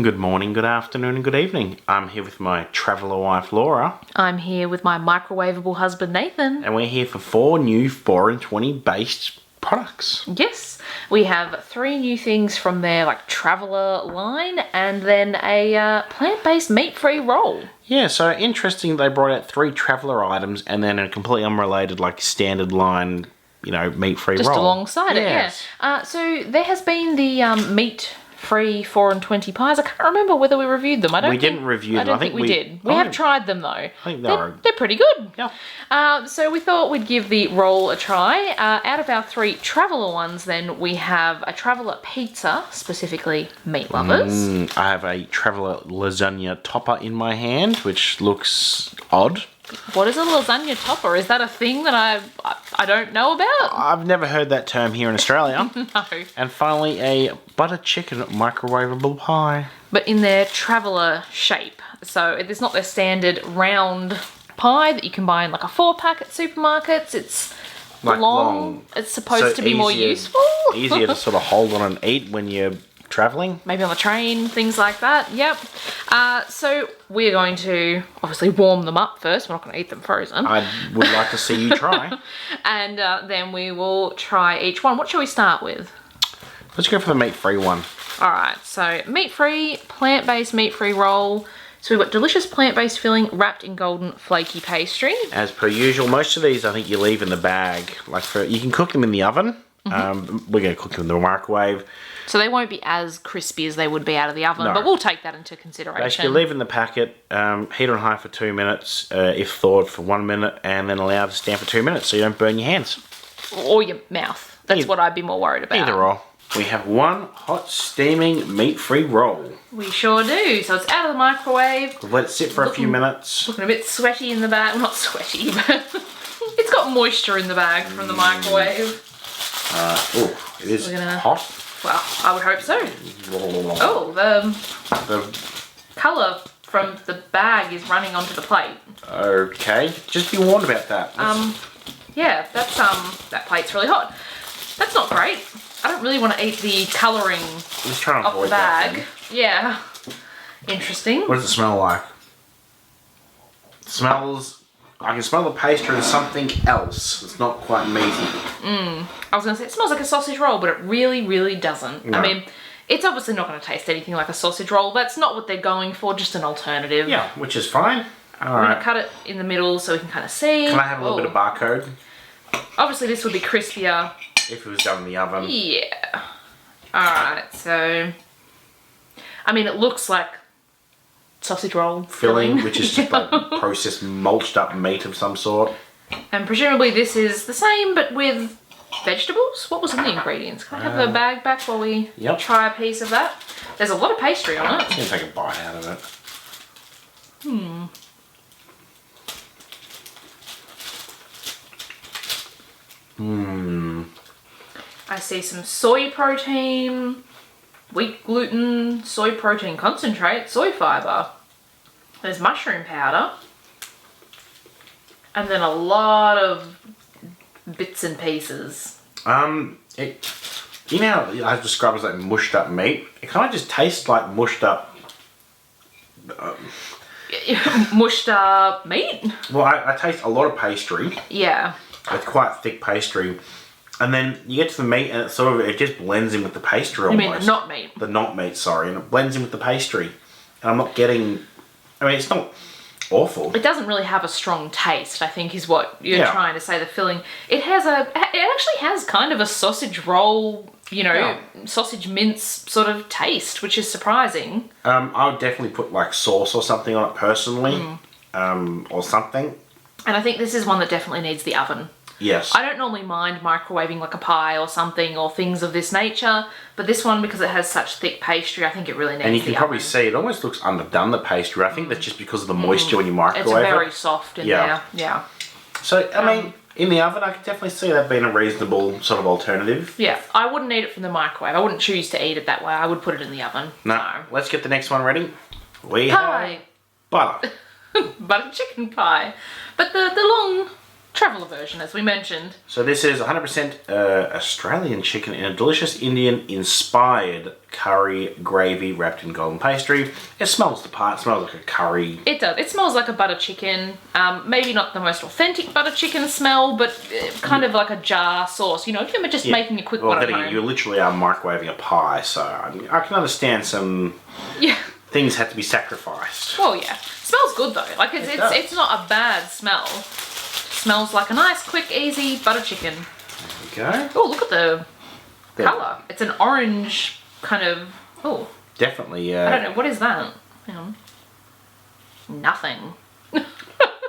Good morning, good afternoon, and good evening. I'm here with my traveller wife, Laura. I'm here with my microwavable husband, Nathan. And we're here for 4 new 4 and 20 based products. Yes, we have 3 new things from their traveller line and then a plant-based meat-free roll. Yeah, so interesting they brought out 3 traveller items and then a completely unrelated standard line, meat-free roll. Just alongside yes. it, yeah. So there has been the meat-free 4 and 20 pies. I can't remember whether we reviewed them. We didn't review them. I think we did. We have tried them though. I think they're pretty good. Yeah. So we thought we'd give the roll a try. Out of our 3 traveller ones, then we have a traveller pizza, specifically meat lovers. I have a traveller lasagna topper in my hand, which looks odd. What is a lasagna topper? Is that a thing that I don't know about? I've never heard that term here in Australia. No. And finally, a butter chicken microwavable pie. But in their traveller shape. So it's not their standard round pie that you can buy in a 4-pack at supermarkets. It's long. It's supposed to be more useful. Easier to sort of hold on and eat when you're travelling. Maybe on the train, things like that. Yep. So we're going to obviously warm them up first. We're not going to eat them frozen. I would like to see you try. And then we will try each one. What shall we start with? Let's go for the meat-free one. All right. So meat-free, plant-based meat-free roll. So we've got delicious plant-based filling wrapped in golden flaky pastry. As per usual, most of these I think you leave in the bag. You can cook them in the oven. We're going to cook them in the microwave. So they won't be as crispy as they would be out of the oven, but we'll take that into consideration. Basically, leave in the packet, heat on high for 2 minutes, if thawed for 1 minute, and then allow it to stand for 2 minutes so you don't burn your hands. Or your mouth. That's what I'd be more worried about. Either or. We have one hot, steaming, meat-free roll. We sure do. So it's out of the microwave. We've let it sit for a few minutes. Looking a bit sweaty in the bag. Well, not sweaty, but it's got moisture in the bag from the microwave. It is hot. Well, I would hope so. Oh, the colour from the bag is running onto the plate. Okay, just be warned about that. Yeah, that plate's really hot. That's not great. I don't really want to eat the colouring off the bag. Yeah. Interesting. What does it smell like? It smells... I can smell the pastry as something else. It's not quite meaty. I was going to say, it smells like a sausage roll, but it really, really doesn't. No. I mean, it's obviously not going to taste anything like a sausage roll. That's not what they're going for, just an alternative. Yeah, which is fine. I'm going to cut it in the middle so we can kind of see. Can I have a little bit of barcode? Obviously, this would be crispier. If it was done in the oven. Yeah. Alright, so... I mean, it looks like sausage roll filling. Which is just processed, mulched up meat of some sort. And presumably this is the same, but with vegetables? What was in the ingredients? Can I have the bag back while we try a piece of that? There's a lot of pastry on it. I'm going to take a bite out of it. I see some soy protein, wheat gluten, soy protein concentrate, soy fibre. There's mushroom powder. And then a lot of bits and pieces. You know how I describe it as mushed up meat? It kind of just tastes like mushed up... mushed up meat? Well, I taste a lot of pastry. Yeah. It's quite thick pastry. And then you get to the meat and it just blends in with the pastry almost. You mean the not meat? The not meat, sorry. And it blends in with the pastry. And I'm not getting... I mean, it's not awful. It doesn't really have a strong taste, I think, is what you're trying to say, the filling. It actually has kind of a sausage roll, sausage mince sort of taste, which is surprising. I would definitely put sauce or something on it personally. Or something. And I think this is one that definitely needs the oven. Yes. I don't normally mind microwaving a pie or something or things of this nature, but this one, because it has such thick pastry, I think it really needs the oven. And you can probably see it almost looks underdone, the pastry. I think that's just because of the moisture when you microwave it. It's very soft in there, yeah. So, I mean, in the oven, I could definitely see that being a reasonable sort of alternative. Yeah, I wouldn't eat it from the microwave. I wouldn't choose to eat it that way. I would put it in the oven. No. Let's get the next one ready. We have butter. Butter chicken pie. But the long traveller version, as we mentioned. So this is 100% Australian chicken in a delicious Indian-inspired curry gravy wrapped in golden pastry. It smells the part. It smells like a curry. It does. It smells like a butter chicken. Maybe not the most authentic butter chicken smell, but kind of like a jar sauce. You know, if you're just making a quick one at home. You literally are microwaving a pie, so I can understand some things had to be sacrificed. Well, yeah. Smells good though. Like it's not a bad smell. Smells like a nice, quick, easy butter chicken. There we go. Oh, look at the colour. It's an orange kind of. Oh. Definitely. I don't know. What is that? Hang on. Nothing.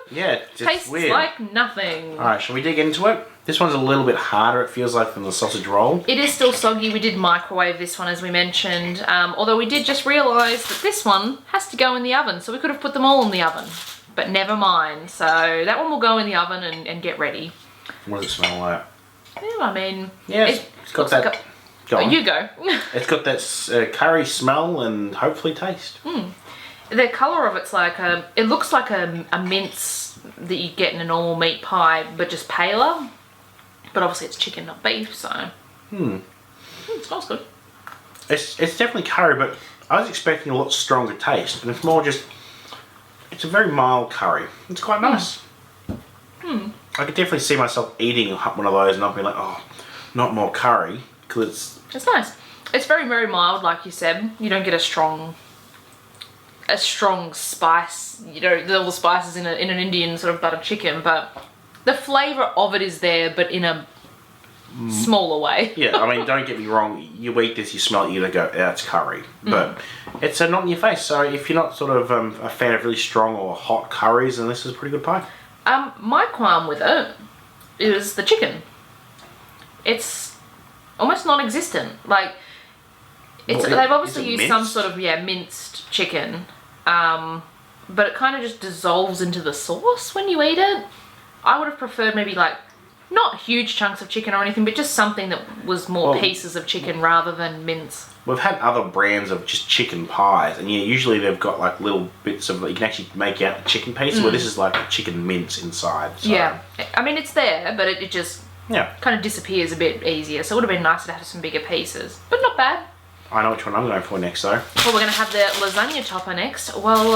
Yeah, it's Tastes weird. like nothing. Alright, shall we dig into it? This one's a little bit harder, it feels like, than the sausage roll. It is still soggy. We did microwave this one, as we mentioned. Although we did just realise that this one has to go in the oven, so we could have put them all in the oven. But never mind. So that one will go in the oven and get ready. What does it smell like? Yeah, I mean... Yeah, it's got that... Like go on. You go. It's got that curry smell and hopefully taste. The colour of it's like it looks like a mince that you get in a normal meat pie, but just paler. But obviously it's chicken, not beef, so... It smells good. It's definitely curry, but I was expecting a lot stronger taste. And it's more just... It's a very mild curry. It's quite nice. I could definitely see myself eating one of those and not being like, oh, not more curry. Because It's nice. It's very, very mild, like you said. You don't get a strong spice, you know, all the spices in an Indian sort of butter chicken, but the flavour of it is there, but in a smaller way. yeah, I mean, don't get me wrong, you eat this, you smell it, you're going to go, yeah, it's curry. But it's not in your face, so if you're not sort of a fan of really strong or hot curries, then this is a pretty good pie. My qualm with it is the chicken. It's almost non-existent. Like, they've obviously used some sort of, minced chicken. But it kind of just dissolves into the sauce when you eat it. I would have preferred maybe like, not huge chunks of chicken or anything, but just something that was more pieces of chicken rather than mince. We've had other brands of just chicken pies, and usually they've got like little bits of, you can actually make out the chicken pieces, where this is like a chicken mince inside. So. Yeah. I mean, it's there, but it just kind of disappears a bit easier. So it would have been nicer to have some bigger pieces, but not bad. I know which one I'm going for next, though. Well, we're going to have the lasagna topper next. Well,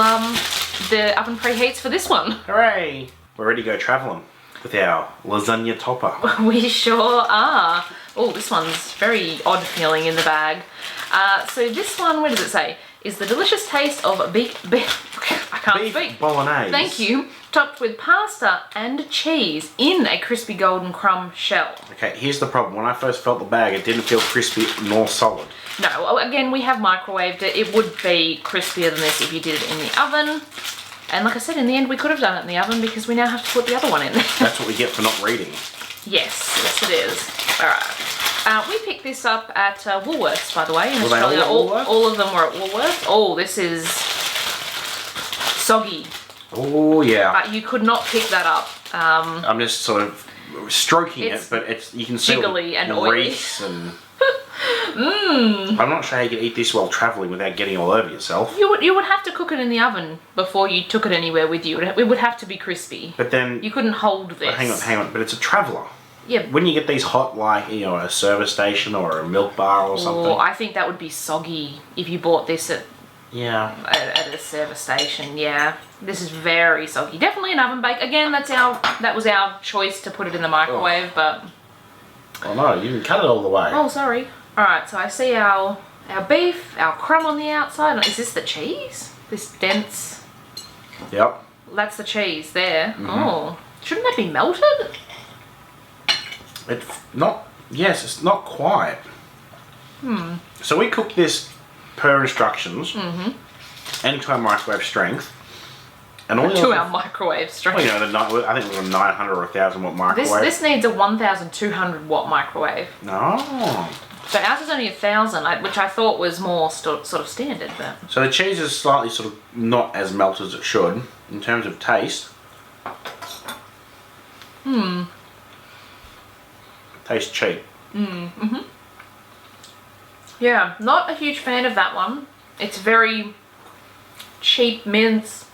the oven preheats for this one. Hooray! We're ready to go travelling with our lasagna topper. We sure are. Oh, this one's very odd feeling in the bag. So this one, what does it say? Is the delicious taste of beef I can't speak. Bolognese. Thank you. Topped with pasta and cheese in a crispy golden crumb shell. Okay, here's the problem. When I first felt the bag, it didn't feel crispy nor solid. No, again, we have microwaved it. It would be crispier than this if you did it in the oven. And like I said, in the end, we could have done it in the oven because we now have to put the other one in there. That's what we get for not reading. Yes, it is. All right. We picked this up at Woolworths, by the way, in Were Australia. they all at Woolworths? All of them were at Woolworths. Oh, this is soggy. Oh, yeah. You could not pick that up. I'm just sort of stroking it, but you can see jiggly and oily. grease and... I'm not sure how you can eat this while travelling without getting all over yourself. You would have to cook it in the oven before you took it anywhere with you. It would have to be crispy. But then... You couldn't hold this. Hang on. But it's a traveller. Yeah. When you get these hot, like, a service station or a milk bar or something... Oh, I think that would be soggy if you bought this at a service station. Yeah, this is very soggy. Definitely an oven bake. Again, that was our choice to put it in the microwave, but... Oh no, you didn't cut it all the way. Oh, sorry. Alright, so I see our beef, our crumb on the outside. Is this the cheese? This dense... Yep. That's the cheese there. Oh, shouldn't that be melted? It's not... Yes, it's not quite. So we cooked this per instructions and to our microwave strength. And all To our microwave straight. Well, I think it was a 900 or 1,000 watt microwave. This needs a 1,200 watt microwave. No. So ours is only 1,000, which I thought was more sort of standard, but... So the cheese is slightly sort of not as melted as it should in terms of taste. Tastes cheap. Yeah, not a huge fan of that one. It's very cheap mince.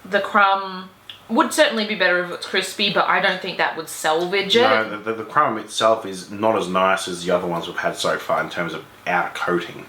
The crumb Would certainly be better if it's crispy, but I don't think that would salvage it. No, the crumb itself is not as nice as the other ones we've had so far in terms of outer coating.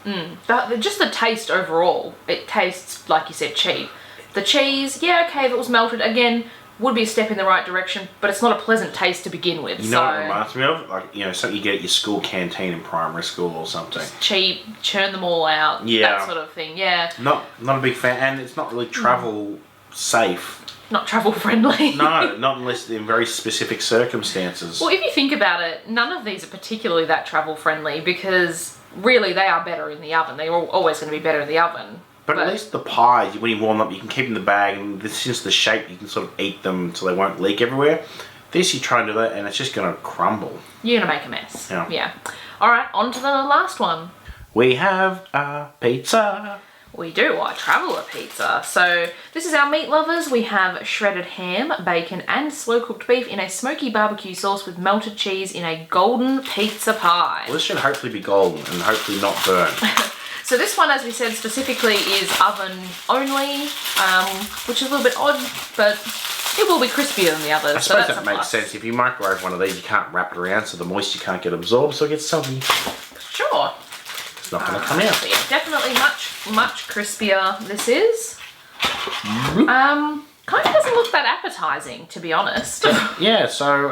But just the taste overall, it tastes, like you said, cheap. The cheese, yeah, okay, if it was melted, again, would be a step in the right direction, but it's not a pleasant taste to begin with. You know what it reminds me of? Like, you know, something you get at your school canteen in primary school or something. Cheap, churn them all out, that sort of thing, yeah. Not a big fan, and it's not really travel safe. Not travel friendly. No, not unless in very specific circumstances. Well, if you think about it, none of these are particularly that travel friendly because really they are better in the oven. They're always going to be better in the oven. But at least the pies, when you warm them up, you can keep them in the bag, and since the shape, you can sort of eat them so they won't leak everywhere. This, you try and do that, and it's just going to crumble. You're going to make a mess. Yeah. All right, on to the last one. We have a pizza. We do, a traveller pizza. So this is our meat lovers. We have shredded ham, bacon and slow cooked beef in a smoky barbecue sauce with melted cheese in a golden pizza pie. Well, this should hopefully be golden and hopefully not burn. So this one, as we said, specifically is oven only, which is a little bit odd, but it will be crispier than the others. I suppose that makes sense. If you microwave one of these, you can't wrap it around so the moisture can't get absorbed, so it gets soggy. Sure. It's not going to come out. So yeah, definitely much crispier this is. Kind of doesn't look that appetizing, to be honest. Yeah, so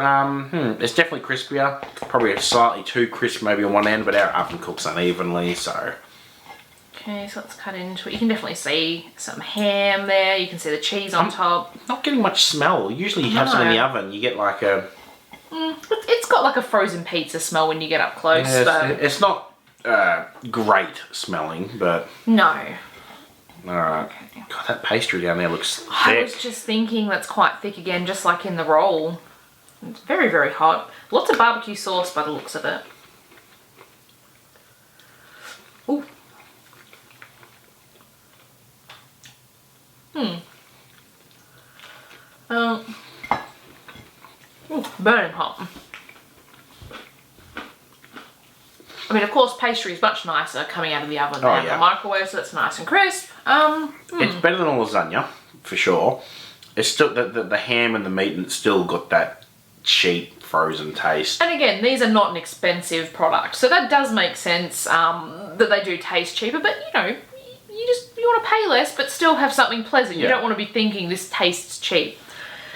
it's definitely crispier. Probably slightly too crisp maybe on one end, but our oven cooks unevenly, so... Okay, so let's cut into it. You can definitely see some ham there. You can see the cheese on top. Not getting much smell. Usually you have some in the oven, you get like a... It's got like a frozen pizza smell when you get up close. Yeah, but... It's not great smelling, but... No. Alright. Okay. God, that pastry down there looks thick. I was just thinking that's quite thick again, just like in the roll. It's very, very hot. Lots of barbecue sauce by the looks of it. Ooh. Burning hot. I mean, of course, pastry is much nicer coming out of the oven than the microwave, so that's nice and crisp. It's better than a lasagna, for sure. It's still the ham and the meat, and it's still got that cheap frozen taste. And again, these are not an expensive product, so that does make sense that they do taste cheaper. But you know, you want to pay less, but still have something pleasant. You don't want to be thinking this tastes cheap.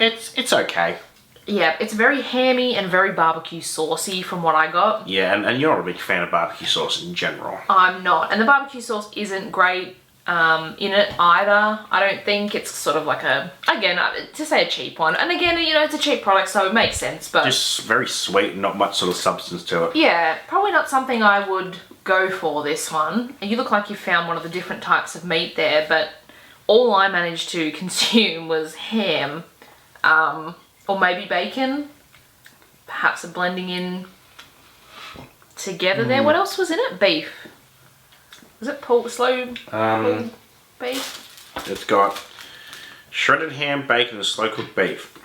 It's okay. Yeah, it's very hammy and very barbecue saucy from what I got. Yeah, and you're not a big fan of barbecue sauce in general. I'm not. And the barbecue sauce isn't great in it either. I don't think. It's sort of like to say a cheap one. And again, you know, it's a cheap product, so it makes sense. But just very sweet and not much sort of substance to it. Yeah, probably not something I would go for, this one. And you look like you found one of the different types of meat there, but all I managed to consume was ham. Or maybe bacon. Perhaps a blending in together there. What else was in it? Beef. Was it pulled beef? It's got shredded ham, bacon, and slow cooked beef.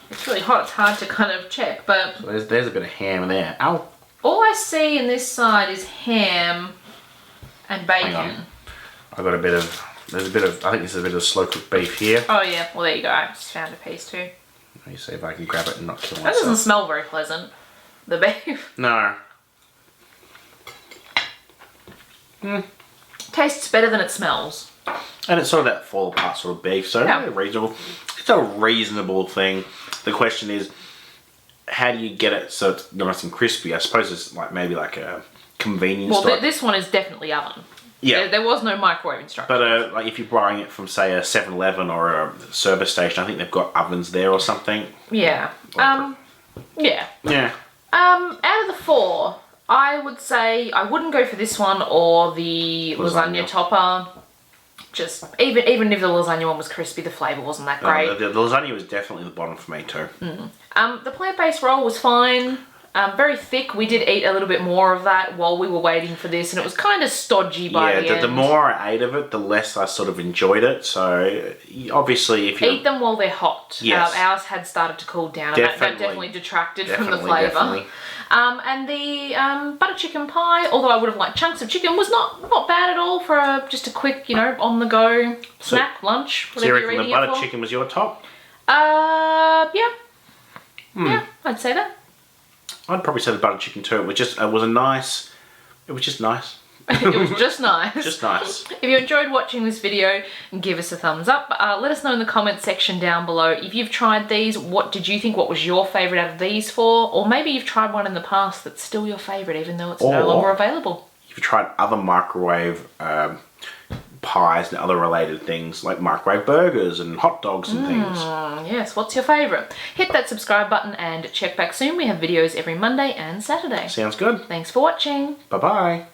It's really hot. It's hard to kind of check, but... So there's a bit of ham in there. Ow! All I see in this side is ham and bacon. Hang on. I've got a bit of... I think there's a bit of slow cooked beef here. Oh yeah, well there you go. I just found a piece too. Let me see if I can grab it and not kill That myself. doesn't smell very pleasant. The beef. No. Tastes better than it smells. And it's sort of that fall apart sort of beef, so very reasonable. It's a reasonable thing. The question is, how do you get it so it's nice and crispy? I suppose it's like maybe like a convenience store. Well, this one is definitely oven. Yeah. There was no microwave instruction. But like if you're buying it from, say, a 7-Eleven or a service station, I think they've got ovens there or something. Yeah. Yeah. Yeah. Out of the four, I would say I wouldn't go for this one or the lasagna topper. Just even if the lasagna one was crispy, the flavour wasn't that great. The lasagna was definitely the bottom for me too. The plant-based roll was fine. Very thick. We did eat a little bit more of that while we were waiting for this, and it was kind of stodgy by the end. The more I ate of it, the less I sort of enjoyed it. So obviously, if you eat them while they're hot. Yes. Ours had started to cool down, and that definitely detracted from the flavour. And the butter chicken pie, although I would have liked chunks of chicken, was not bad at all for just a quick, on the go snack, lunch, whatever you're eating it for. The butter chicken was your top? Yeah. Yeah, I'd say that. I'd probably say the butter chicken too. It was just nice. It was just nice. It was just nice. Just nice. If you enjoyed watching this video, give us a thumbs up. Let us know in the comment section down below if you've tried these. What did you think? What was your favourite out of these four? Or maybe you've tried one in the past that's still your favourite even though it's no longer available. You've tried other microwave pies and other related things like microwave burgers and hot dogs and things. Yes, what's your favourite? Hit that subscribe button and check back soon. We have videos every Monday and Saturday. Sounds good. Thanks for watching. Bye-bye.